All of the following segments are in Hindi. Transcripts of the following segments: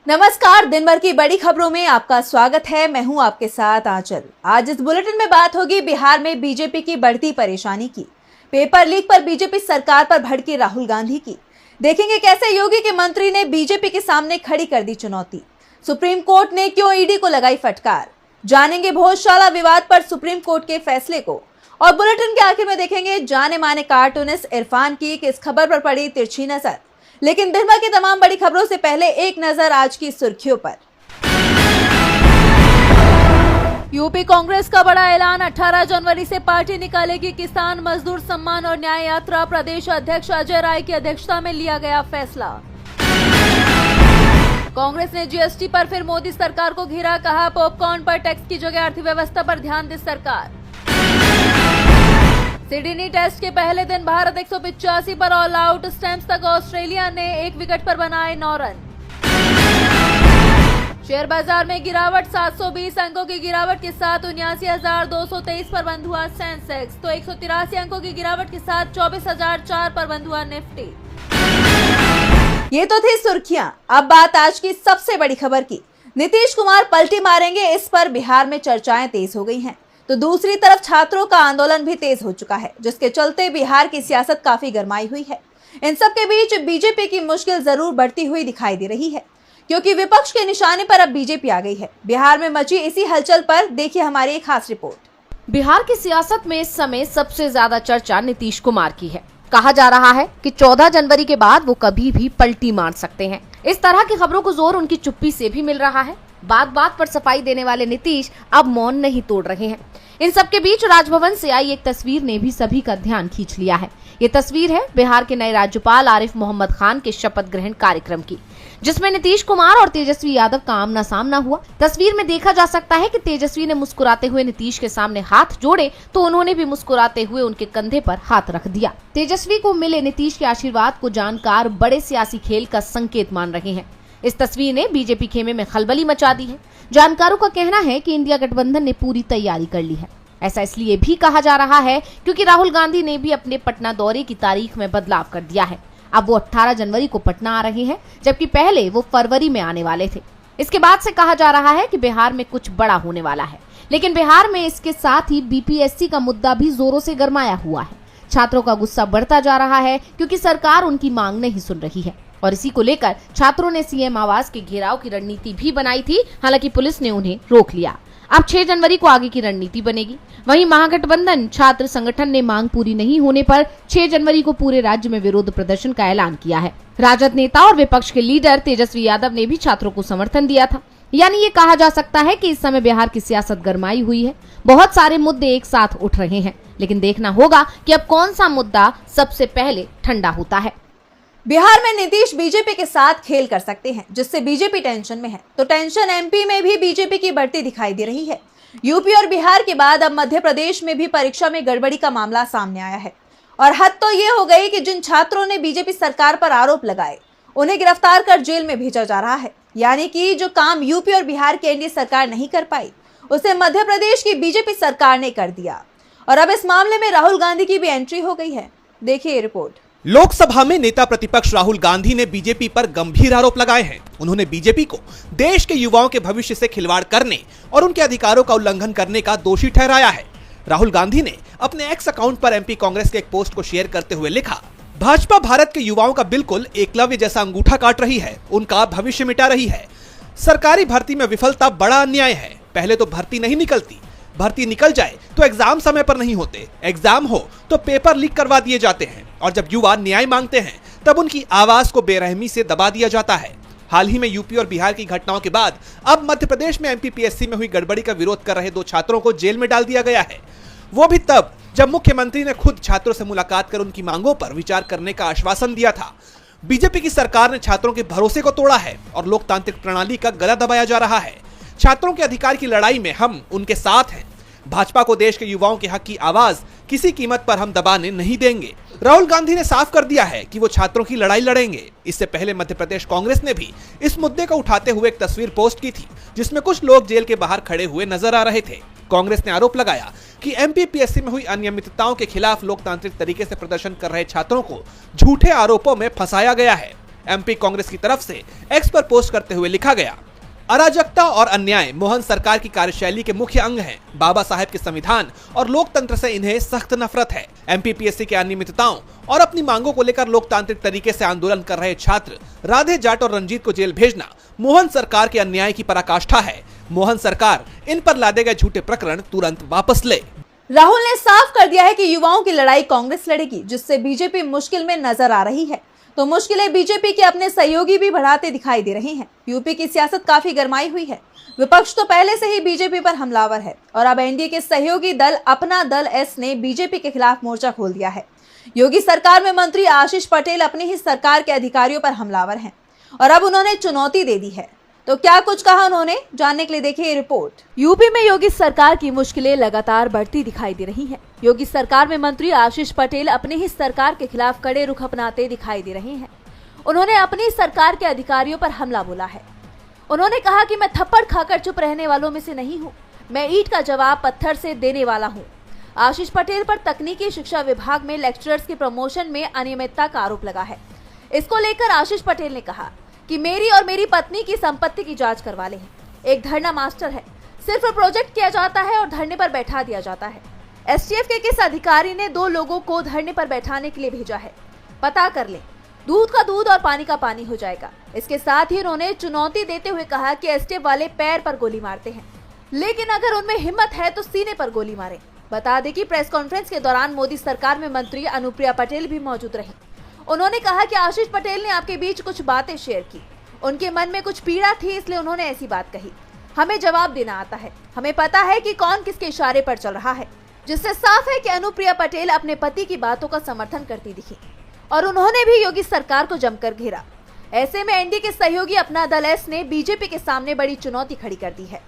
नमस्कार, दिन भर की बड़ी खबरों में आपका स्वागत है। मैं हूं आपके साथ आंचल। आज इस बुलेटिन में बात होगी बिहार में बीजेपी की बढ़ती परेशानी की, पेपर लीक पर बीजेपी सरकार पर भड़की राहुल गांधी की। देखेंगे कैसे योगी के मंत्री ने बीजेपी के सामने खड़ी कर दी चुनौती। सुप्रीम कोर्ट ने क्यों ईडी को लगाई फटकार। जानेंगे भोजशाला विवाद पर सुप्रीम कोर्ट के फैसले को। और बुलेटिन के आखिर में देखेंगे जाने माने कार्टूनिस्ट इरफान की किस खबर पर पड़ी तिरछी नजर। लेकिन दिन भर की तमाम बड़ी खबरों से पहले एक नजर आज की सुर्खियों पर। यूपी कांग्रेस का बड़ा ऐलान, 18 जनवरी से पार्टी निकालेगी किसान मजदूर सम्मान और न्याय यात्रा। प्रदेश अध्यक्ष अजय राय की अध्यक्षता में लिया गया फैसला। कांग्रेस ने जीएसटी पर फिर मोदी सरकार को घेरा, कहा पॉपकॉर्न पर टैक्स की जगह अर्थव्यवस्था पर ध्यान दे सरकार। सिडनी टेस्ट के पहले दिन भारत 185 पर ऑल आउट, स्टैम्प्स तक ऑस्ट्रेलिया ने 1 विकेट पर बनाए 9 रन। शेयर बाजार में गिरावट, 720 अंकों की गिरावट के साथ 79,223 पर बंद हुआ सेंसेक्स, तो 183 अंकों की गिरावट के साथ 24,004 पर बंद हुआ निफ्टी। ये तो थी सुर्खियां। अब बात आज की सबसे बड़ी खबर की। नीतीश कुमार पलटी मारेंगे, इस पर बिहार में चर्चाएं तेज हो गई हैं। तो दूसरी तरफ छात्रों का आंदोलन भी तेज हो चुका है, जिसके चलते बिहार की सियासत काफी गरमाई हुई है। इन सब के बीच बीजेपी की मुश्किल जरूर बढ़ती हुई दिखाई दे रही है, क्योंकि विपक्ष के निशाने पर अब बीजेपी आ गई है। बिहार में मची इसी हलचल पर देखिए हमारी एक खास रिपोर्ट। बिहार की सियासत में इस समय सबसे ज्यादा चर्चा नीतीश कुमार की है। कहा जा रहा है कि 14 जनवरी के बाद वो कभी भी पलटी मार सकते हैं। इस तरह की खबरों को जोर उनकी चुप्पी से भी मिल रहा है। बात बात पर सफाई देने वाले नीतीश अब मौन नहीं तोड़ रहे हैं। इन सब के बीच राजभवन से आई एक तस्वीर ने भी सभी का ध्यान खींच लिया है। ये तस्वीर है बिहार के नए राज्यपाल आरिफ मोहम्मद खान के शपथ ग्रहण कार्यक्रम की, जिसमें नीतीश कुमार और तेजस्वी यादव का आमना सामना हुआ। तस्वीर में देखा जा सकता है कि तेजस्वी ने मुस्कुराते हुए नीतीश के सामने हाथ जोड़े, तो उन्होंने भी मुस्कुराते हुए उनके कंधे पर हाथ रख दिया। तेजस्वी को मिले नीतीश के आशीर्वाद को जानकार बड़े सियासी खेल का संकेत मान रहे हैं। इस तस्वीर ने बीजेपी खेमे में खलबली मचा दी है। जानकारों का कहना है कि इंडिया गठबंधन ने पूरी तैयारी कर ली है। ऐसा इसलिए भी कहा जा रहा है क्योंकि राहुल गांधी ने भी अपने पटना दौरे की तारीख में बदलाव कर दिया है। अब वो 18 जनवरी को पटना आ रहे हैं, जबकि पहले वो फरवरी में आने वाले थे। इसके बाद से कहा जा रहा है कि बिहार में कुछ बड़ा होने वाला है। लेकिन बिहार में इसके साथ ही बीपीएससी का मुद्दा भी जोरों से गरमाया हुआ है। छात्रों का गुस्सा बढ़ता जा रहा है क्योंकि सरकार उनकी मांग नहीं सुन रही है, और इसी को लेकर छात्रों ने सीएम आवास के घेराव की रणनीति भी बनाई थी। हालांकि पुलिस ने उन्हें रोक लिया। अब 6 जनवरी को आगे की रणनीति बनेगी। वहीं महागठबंधन छात्र संगठन ने मांग पूरी नहीं होने पर 6 जनवरी को पूरे राज्य में विरोध प्रदर्शन का ऐलान किया है। राजद नेता और विपक्ष के लीडर तेजस्वी यादव ने भी छात्रों को समर्थन दिया था। यानी ये कहा जा सकता है कि इस समय बिहार की सियासत गरमाई हुई है। बहुत सारे मुद्दे एक साथ उठ रहे हैं, लेकिन देखना होगा कि अब कौन सा मुद्दा सबसे पहले ठंडा होता है। बिहार में नीतीश बीजेपी के साथ खेल कर सकते हैं, जिससे बीजेपी टेंशन में है। तो टेंशन एमपी में भी बीजेपी की बढ़ती दिखाई दे रही है। यूपी और बिहार के बाद अब मध्य प्रदेश में भी परीक्षा में गड़बड़ी का मामला सामने आया है। और हद तो ये हो गई कि जिन छात्रों ने बीजेपी सरकार पर आरोप लगाए, उन्हें गिरफ्तार कर जेल में भेजा जा रहा है। यानी कि जो काम यूपी और बिहार की एनडीए सरकार नहीं कर पाई, उसे मध्य प्रदेश की बीजेपी सरकार ने कर दिया। और अब इस मामले में राहुल गांधी की भी एंट्री हो गई है। देखिए ये रिपोर्ट। लोकसभा में नेता प्रतिपक्ष राहुल गांधी ने बीजेपी पर गंभीर आरोप लगाए हैं। उन्होंने बीजेपी को देश के युवाओं के भविष्य से खिलवाड़ करने और उनके अधिकारों का उल्लंघन करने का दोषी ठहराया है। राहुल गांधी ने अपने एक्स अकाउंट पर एमपी कांग्रेस के एक पोस्ट को शेयर करते हुए लिखा, भाजपा भारत के युवाओं का बिल्कुल एकलव्य जैसा अंगूठा काट रही है, उनका भविष्य मिटा रही है। सरकारी भर्ती में विफलता बड़ा अन्याय है। पहले तो भर्ती नहीं निकलती, भर्ती निकल जाए तो एग्जाम समय पर नहीं होते, एग्जाम हो तो पेपर लीक करवा दिए जाते हैं, और जब युवा न्याय मांगते हैं तब उनकी आवाज को बेरहमी से दबा दिया जाता है। हाल ही में यूपी और बिहार की घटनाओं के बाद अब मध्य प्रदेश में एमपीपीएससी में हुई गड़बड़ी का विरोध कर रहे 2 छात्रों को जेल में डाल दिया गया है। वो भी तब जब मुख्यमंत्री ने खुद छात्रों से मुलाकात कर उनकी मांगों पर विचार करने का आश्वासन दिया था। बीजेपी की सरकार ने छात्रों के भरोसे को तोड़ा है और लोकतांत्रिक प्रणाली का गला दबाया जा रहा है। छात्रों के अधिकार की लड़ाई में हम उनके साथ हैं। भाजपा को देश के युवाओं के हक की आवाज किसी कीमत पर हम दबाने नहीं देंगे। राहुल गांधी ने साफ कर दिया है कि वो छात्रों की लड़ाई लड़ेंगे। इससे पहले मध्य प्रदेश कांग्रेस ने भी इस मुद्दे को उठाते हुए एक तस्वीर पोस्ट की थी, जिसमें कुछ लोग जेल के बाहर खड़े हुए नजर आ रहे थे। कांग्रेस ने आरोप लगाया कि एमपीपीएससी में हुई अनियमितताओं के खिलाफ लोकतांत्रिक तरीके से प्रदर्शन कर रहे छात्रों को झूठे आरोपों में फंसाया गया है। एमपी कांग्रेस की तरफ से एक्स पर पोस्ट करते हुए लिखा गया, अराजकता और अन्याय मोहन सरकार की कार्यशैली के मुख्य अंग हैं। बाबा साहेब के संविधान और लोकतंत्र से इन्हें सख्त नफरत है। एमपीपीएससी के अनियमितताओं और अपनी मांगों को लेकर लोकतांत्रिक तरीके से आंदोलन कर रहे छात्र राधे जाट और रंजीत को जेल भेजना मोहन सरकार के अन्याय की पराकाष्ठा है। मोहन सरकार इन पर लादे गए झूठे प्रकरण तुरंत वापस ले। राहुल ने साफ कर दिया है कि युवाओं की लड़ाई कांग्रेस लड़ेगी, जिससे बीजेपी मुश्किल में नजर आ रही है। तो मुश्किलें बीजेपी के अपने सहयोगी भी बढ़ाते दिखाई दे रहे हैं। यूपी की सियासत काफी गरमाई हुई है। विपक्ष तो पहले से ही बीजेपी पर हमलावर है और अब एनडीए के सहयोगी दल अपना दल एस ने बीजेपी के खिलाफ मोर्चा खोल दिया है। योगी सरकार में मंत्री आशीष पटेल अपनी ही सरकार के अधिकारियों पर हमलावर हैं और अब उन्होंने चुनौती दे दी है। तो क्या कुछ कहा उन्होंने, जानने के लिए देखिए ये रिपोर्ट। यूपी में योगी सरकार की मुश्किलें लगातार बढ़ती दिखाई दे रही हैं। योगी सरकार में मंत्री आशीष पटेल अपनी ही सरकार के खिलाफ कड़े रुख अपनाते दिखाई दे रहे हैं। उन्होंने अपनी सरकार के अधिकारियों पर हमला बोला है। उन्होंने कहा कि मैं थप्पड़ खाकर चुप रहने वालों में से नहीं हूँ, मैं ईंट का जवाब पत्थर से देने वाला हूँ। आशीष पटेल पर तकनीकी शिक्षा विभाग में लेक्चरर्स के प्रमोशन में अनियमितता का आरोप लगा है। इसको लेकर आशीष पटेल ने कहा कि मेरी और मेरी पत्नी की संपत्ति की जांच करवा ले। एक धरना मास्टर है, सिर्फ प्रोजेक्ट किया जाता है और धरने पर बैठा दिया जाता है। एसटीएफ के किस अधिकारी ने 2 लोगों को धरने पर बैठाने के लिए भेजा है, पता कर ले, दूध का दूध और पानी का पानी हो जाएगा। इसके साथ ही उन्होंने चुनौती देते हुए कहा कि एसटीएफ वाले पैर पर गोली मारते हैं, लेकिन अगर उनमें हिम्मत है तो सीने पर गोली मारे। बता दें कि प्रेस कॉन्फ्रेंस के दौरान मोदी सरकार में मंत्री अनुप्रिया पटेल भी मौजूद रही। उन्होंने कहा कि आशीष पटेल ने आपके बीच कुछ बातें शेयर की, उनके मन में कुछ पीड़ा थी, इसलिए उन्होंने ऐसी बात कही। हमें जवाब देना आता है, हमें पता है कि कौन किसके इशारे पर चल रहा है, जिससे साफ है कि अनुप्रिया पटेल अपने पति की बातों का समर्थन करती दिखी और उन्होंने भी योगी सरकार को जमकर घेरा। ऐसे में एनडीए के सहयोगी अपना दल एस ने बीजेपी के सामने बड़ी चुनौती खड़ी कर दी है।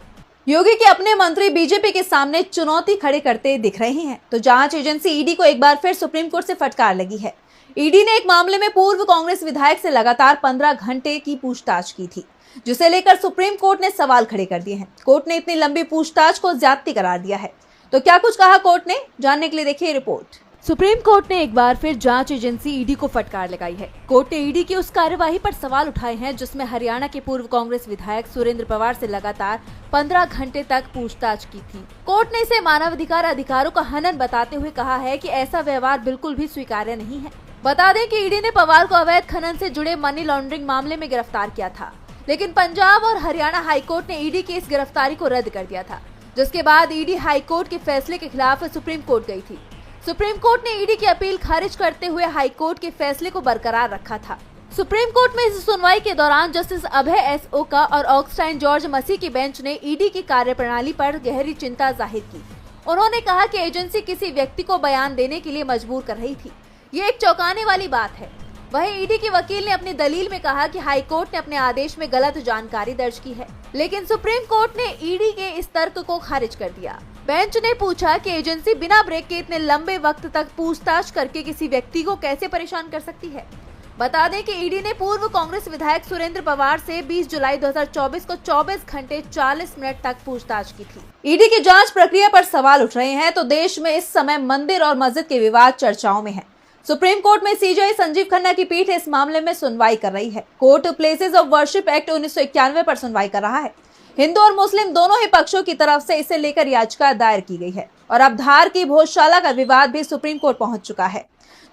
योगी के अपने मंत्री बीजेपी के सामने चुनौती खड़े करते दिख रहे हैं। तो जांच एजेंसी ईडी को एक बार फिर सुप्रीम कोर्ट से फटकार लगी है। ईडी ने एक मामले में पूर्व कांग्रेस विधायक से लगातार 15 घंटे की पूछताछ की थी, जिसे लेकर सुप्रीम कोर्ट ने सवाल खड़े कर दिए हैं। कोर्ट ने इतनी लंबी पूछताछ को ज्यादती करार दिया है। तो क्या कुछ कहा कोर्ट ने, जानने के लिए देखिए रिपोर्ट। सुप्रीम कोर्ट ने एक बार फिर जांच एजेंसी ईडी को फटकार लगाई है। कोर्ट ने ईडी की उस कार्यवाही पर सवाल उठाए हैं जिसमें हरियाणा के पूर्व कांग्रेस विधायक सुरेंद्र पवार से लगातार 15 घंटे तक पूछताछ की थी। कोर्ट ने इसे मानवाधिकार अधिकारों का हनन बताते हुए कहा है कि ऐसा व्यवहार बिल्कुल भी स्वीकार्य नहीं है। बता दें कि ईडी ने पवार को अवैध खनन से जुड़े मनी लॉन्ड्रिंग मामले में गिरफ्तार किया था, लेकिन पंजाब और हरियाणा हाईकोर्ट ने ईडी की इस गिरफ्तारी को रद्द कर दिया था, जिसके बाद ईडी हाईकोर्ट के फैसले के खिलाफ सुप्रीम कोर्ट गई थी। सुप्रीम कोर्ट ने ईडी की अपील खारिज करते हुए हाईकोर्ट के फैसले को बरकरार रखा था। सुप्रीम कोर्ट में इस सुनवाई के दौरान जस्टिस अभय एस ओका और ऑक्सटाइन जॉर्ज मसी की बेंच ने ईडी की कार्यप्रणाली पर गहरी चिंता जाहिर की। उन्होंने कहा कि एजेंसी किसी व्यक्ति को बयान देने के लिए मजबूर कर रही थी, ये एक चौंकाने वाली बात है। वहीं ईडी के वकील ने अपनी दलील में कहा कि हाईकोर्ट ने अपने आदेश में गलत जानकारी दर्ज की है, लेकिन सुप्रीम कोर्ट ने ईडी के इस तर्क को खारिज कर दिया। बेंच ने पूछा कि एजेंसी बिना ब्रेक के इतने लंबे वक्त तक पूछताछ करके किसी व्यक्ति को कैसे परेशान कर सकती है। बता दें कि ईडी ने पूर्व कांग्रेस विधायक सुरेंद्र पवार से 20 जुलाई 2024 को 24 घंटे 40 मिनट तक पूछताछ की थी। ईडी की जांच प्रक्रिया पर सवाल उठ रहे हैं तो देश में इस समय मंदिर और मस्जिद के विवाद चर्चाओं में है। सुप्रीम कोर्ट में सीजेआई संजीव खन्ना की पीठ इस मामले में सुनवाई कर रही है। Court places of worship act 1991 पर सुनवाई कर रहा है। हिंदू और मुस्लिम दोनों ही पक्षों की तरफ से इसे लेकर याचिका दायर की गई है और अब धार की भोजशाला का विवाद भी सुप्रीम कोर्ट पहुंच चुका है,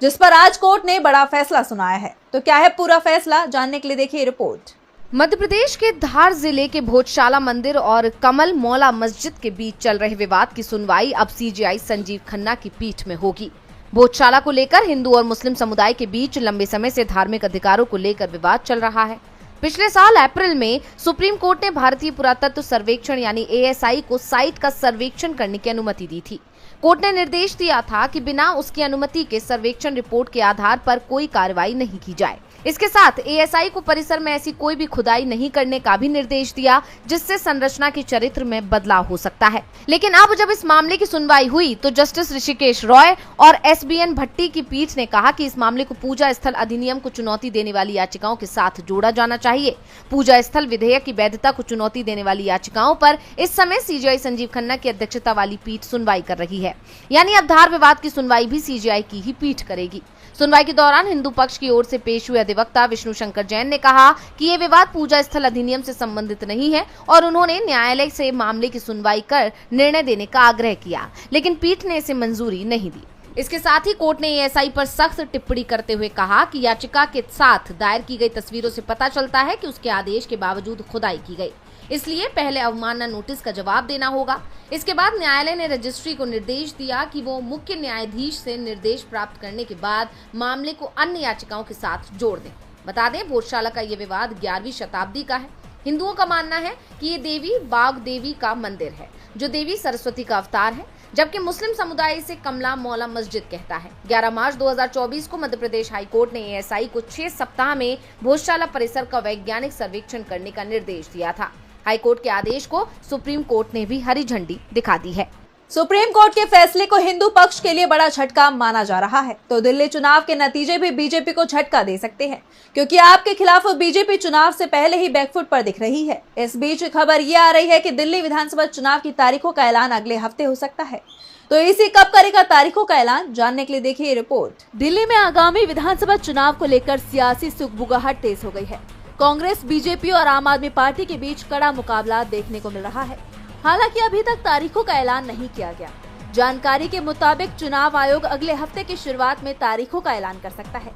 जिस पर आज कोर्ट ने बड़ा फैसला सुनाया है। तो क्या है पूरा फैसला, जानने के लिए देखिए रिपोर्ट। मध्य प्रदेश के धार जिले के भोजशाला मंदिर और कमल मौला मस्जिद के बीच चल रहे विवाद की सुनवाई अब सीजेआई संजीव खन्ना की पीठ में होगी। भोजशाला को लेकर हिंदू और मुस्लिम समुदाय के बीच लंबे समय से धार्मिक अधिकारों को लेकर विवाद चल रहा है। पिछले साल अप्रैल में सुप्रीम कोर्ट ने भारतीय पुरातत्व सर्वेक्षण यानी एएसआई को साइट का सर्वेक्षण करने की अनुमति दी थी। कोर्ट ने निर्देश दिया था कि बिना उसकी अनुमति के सर्वेक्षण रिपोर्ट के आधार पर कोई कार्रवाई नहीं की जाए। इसके साथ एएसआई को परिसर में ऐसी कोई भी खुदाई नहीं करने का भी निर्देश दिया जिससे संरचना के चरित्र में बदलाव हो सकता है। लेकिन अब जब इस मामले की सुनवाई हुई तो जस्टिस ऋषिकेश रॉय और एसबीएन भट्टी की पीठ ने कहा कि इस मामले को पूजा स्थल अधिनियम को चुनौती देने वाली याचिकाओं के साथ जोड़ा जाना चाहिए। पूजा स्थल विधेयक की वैधता को चुनौती देने वाली याचिकाओं पर इस समय सीजेआई संजीव खन्ना की अध्यक्षता वाली पीठ सुनवाई कर रही है, यानी अब धार विवाद की सुनवाई भी सीजेआई की ही पीठ करेगी। सुनवाई के दौरान हिंदू पक्ष की ओर से पेश हुए अधिवक्ता विष्णु शंकर जैन ने कहा कि ये विवाद पूजा स्थल अधिनियम से संबंधित नहीं है और उन्होंने न्यायालय से मामले की सुनवाई कर निर्णय देने का आग्रह किया, लेकिन पीठ ने इसे मंजूरी नहीं दी। इसके साथ ही कोर्ट ने एएसआई पर सख्त टिप्पणी करते हुए कहा कि याचिका के साथ दायर की गई तस्वीरों से पता चलता है कि उसके आदेश के बावजूद खुदाई की गई, इसलिए पहले अवमानना नोटिस का जवाब देना होगा। इसके बाद न्यायालय ने रजिस्ट्री को निर्देश दिया कि वो मुख्य न्यायाधीश से निर्देश प्राप्त करने के बाद मामले को अन्य याचिकाओं के साथ जोड़ दें। बता दें, भोजशाला का ये विवाद 11वीं शताब्दी का है। हिंदुओं का मानना है कि ये देवी बाग देवी का मंदिर है, जो देवी सरस्वती का अवतार है, जबकि मुस्लिम समुदाय इसे कमला मौला मस्जिद कहता है। 11 मार्च 2024 को मध्य प्रदेश हाईकोर्ट ने एएसआई को 6 सप्ताह में भोजशाला परिसर का वैज्ञानिक सर्वेक्षण करने का निर्देश दिया था। हाईकोर्ट के आदेश को सुप्रीम कोर्ट ने भी हरी झंडी दिखा दी है। सुप्रीम कोर्ट के फैसले को हिंदू पक्ष के लिए बड़ा झटका माना जा रहा है, तो दिल्ली चुनाव के नतीजे भी बीजेपी को झटका दे सकते हैं, क्योंकि आपके खिलाफ बीजेपी चुनाव से पहले ही बैकफुट पर दिख रही है। इस बीच खबर ये आ रही है कि दिल्ली विधानसभा चुनाव की तारीखों का ऐलान अगले हफ्ते हो सकता है। तो इसी कब करेगा तारीखों का ऐलान, जानने के लिए देखिए रिपोर्ट। दिल्ली में आगामी विधानसभा चुनाव को लेकर सियासी सुगबुगाहट तेज हो गई है। कांग्रेस, बीजेपी और आम आदमी पार्टी के बीच कड़ा मुकाबला देखने को मिल रहा है। हालांकि अभी तक तारीखों का ऐलान नहीं किया गया। जानकारी के मुताबिक चुनाव आयोग अगले हफ्ते की शुरुआत में तारीखों का ऐलान कर सकता है,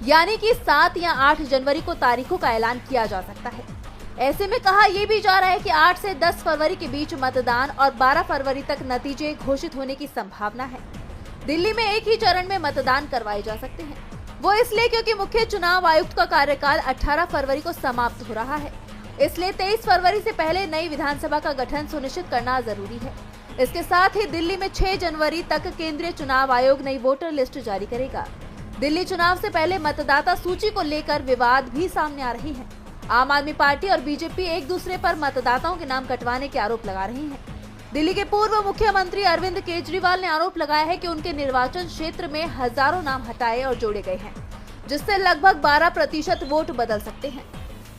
यानी कि 7 या 8 जनवरी को तारीखों का ऐलान किया जा सकता है। ऐसे में कहा यह भी जा रहा है कि 8 से 10 फरवरी के बीच मतदान और 12 फरवरी तक नतीजे घोषित होने की संभावना है। दिल्ली में एक ही चरण में मतदान करवाए जा सकते हैं, वो इसलिए क्योंकि मुख्य चुनाव आयुक्त का कार्यकाल 18 फरवरी को समाप्त हो रहा है। इसलिए 23 फरवरी से पहले नई विधानसभा का गठन सुनिश्चित करना जरूरी है। इसके साथ ही दिल्ली में 6 जनवरी तक केंद्रीय चुनाव आयोग नई वोटर लिस्ट जारी करेगा। दिल्ली चुनाव से पहले मतदाता सूची को लेकर विवाद भी सामने आ रही है। आम आदमी पार्टी और बीजेपी एक दूसरे पर मतदाताओं के नाम कटवाने के आरोप लगा रही हैं। दिल्ली के पूर्व मुख्यमंत्री अरविंद केजरीवाल ने आरोप लगाया है कि उनके निर्वाचन क्षेत्र में हजारों नाम हटाए और जोड़े गए हैं, जिससे लगभग 12% वोट बदल सकते हैं।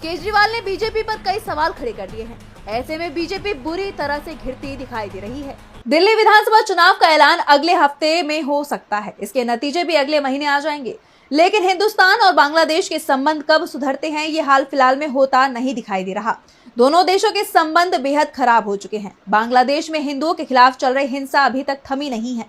केजरीवाल ने बीजेपी पर कई सवाल खड़े कर दिए हैं। ऐसे में बीजेपी बुरी तरह से घिरती दिखाई दे रही है। दिल्ली विधानसभा चुनाव का ऐलान अगले हफ्ते में हो सकता है, इसके नतीजे भी अगले महीने आ जाएंगे। लेकिन हिंदुस्तान और बांग्लादेश के संबंध कब सुधरते हैं, ये हाल फिलहाल में होता नहीं दिखाई दे रहा। दोनों देशों के संबंध बेहद खराब हो चुके हैं। बांग्लादेश में हिंदुओं के खिलाफ चल रही हिंसा अभी तक थमी नहीं है।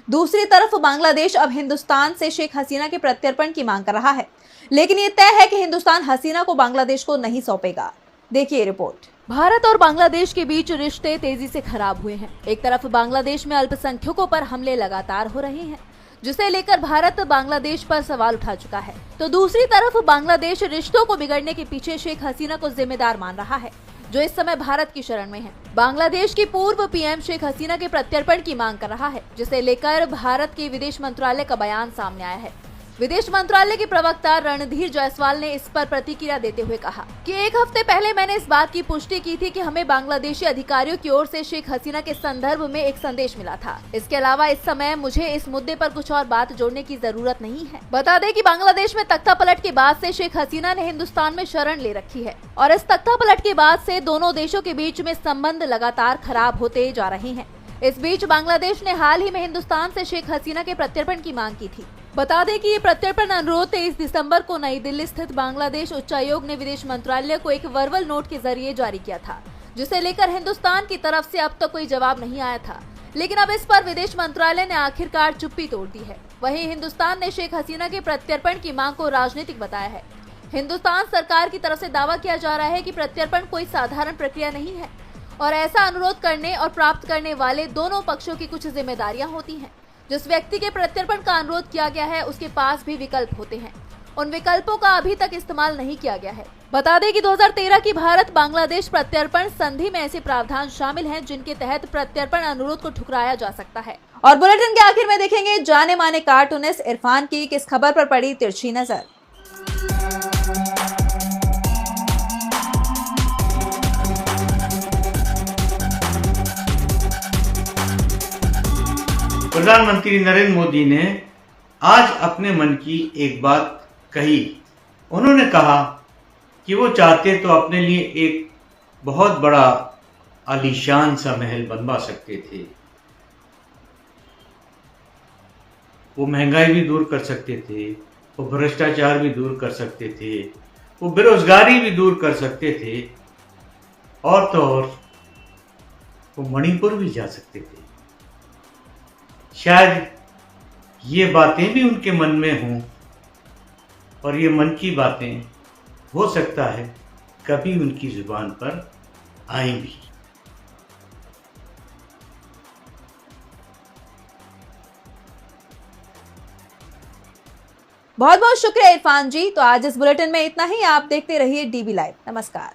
दूसरी तरफ बांग्लादेश अब हिंदुस्तान से शेख हसीना के प्रत्यर्पण की मांग कर रहा है, लेकिन ये तय है कि हिंदुस्तान हसीना को बांग्लादेश को नहीं सौंपेगा। देखिए रिपोर्ट। भारत और बांग्लादेश के बीच रिश्ते तेजी से खराब हुए हैं। एक तरफ बांग्लादेश में अल्पसंख्यकों पर हमले लगातार हो रहे हैं, जिसे लेकर भारत बांग्लादेश पर सवाल उठा चुका है, तो दूसरी तरफ बांग्लादेश रिश्तों को बिगड़ने के पीछे शेख हसीना को जिम्मेदार मान रहा है, जो इस समय भारत की शरण में है। बांग्लादेश की पूर्व पीएम शेख हसीना के प्रत्यर्पण की मांग कर रहा है, जिसे लेकर भारत के विदेश मंत्रालय का बयान सामने आया है। विदेश मंत्रालय के प्रवक्ता रणधीर जायसवाल ने इस पर प्रतिक्रिया देते हुए कहा कि एक हफ्ते पहले मैंने इस बात की पुष्टि की थी कि हमें बांग्लादेशी अधिकारियों की ओर से शेख हसीना के संदर्भ में एक संदेश मिला था। इसके अलावा इस समय मुझे इस मुद्दे पर कुछ और बात जोड़ने की जरूरत नहीं है। बता दें कि बांग्लादेश में तख्ता पलट के बाद से शेख हसीना ने हिंदुस्तान में शरण ले रखी है और इस तख्ता पलट के बाद से दोनों देशों के बीच में संबंध लगातार खराब होते जा रहे हैं। इस बीच बांग्लादेश ने हाल ही में हिंदुस्तान से शेख हसीना के प्रत्यर्पण की मांग की थी। बता दें कि ये प्रत्यर्पण अनुरोध 23 दिसंबर को नई दिल्ली स्थित बांग्लादेश उच्चायोग ने विदेश मंत्रालय को एक वर्बल नोट के जरिए जारी किया था, जिसे लेकर हिंदुस्तान की तरफ से अब तक कोई जवाब नहीं आया था। लेकिन अब इस पर विदेश मंत्रालय ने आखिरकार चुप्पी तोड़ दी है। वहीं हिंदुस्तान ने शेख हसीना के प्रत्यर्पण की मांग को राजनीतिक बताया है। हिंदुस्तान सरकार की तरफ से दावा किया जा रहा है कि प्रत्यर्पण कोई साधारण प्रक्रिया नहीं है और ऐसा अनुरोध करने और प्राप्त करने वाले दोनों पक्षों की कुछ जिम्मेदारियां होती हैं। जिस व्यक्ति के प्रत्यर्पण का अनुरोध किया गया है उसके पास भी विकल्प होते हैं। उन विकल्पों का अभी तक इस्तेमाल नहीं किया गया है। बता दें कि 2013 की भारत बांग्लादेश प्रत्यर्पण संधि में ऐसे प्रावधान शामिल हैं जिनके तहत प्रत्यर्पण अनुरोध को ठुकराया जा सकता है। और बुलेटिन के आखिर में देखेंगे जाने माने कार्टूनिस्ट इरफान की किस खबर पर पड़ी तिरछी नजर। प्रधानमंत्री नरेंद्र मोदी ने आज अपने मन की एक बात कही। उन्होंने कहा कि वो चाहते तो अपने लिए एक बहुत बड़ा आलीशान सा महल बनवा सकते थे। वो महंगाई भी दूर कर सकते थे, वो भ्रष्टाचार भी दूर कर सकते थे, वो बेरोजगारी भी दूर कर सकते थे, और तो और वो मणिपुर भी जा सकते थे। शायद ये बातें भी उनके मन में हों, और ये मन की बातें हो सकता है कभी उनकी जुबान पर आए भी। बहुत बहुत शुक्रिया इरफान जी। तो आज इस बुलेटिन में इतना ही। आप देखते रहिए डीबी लाइव। नमस्कार।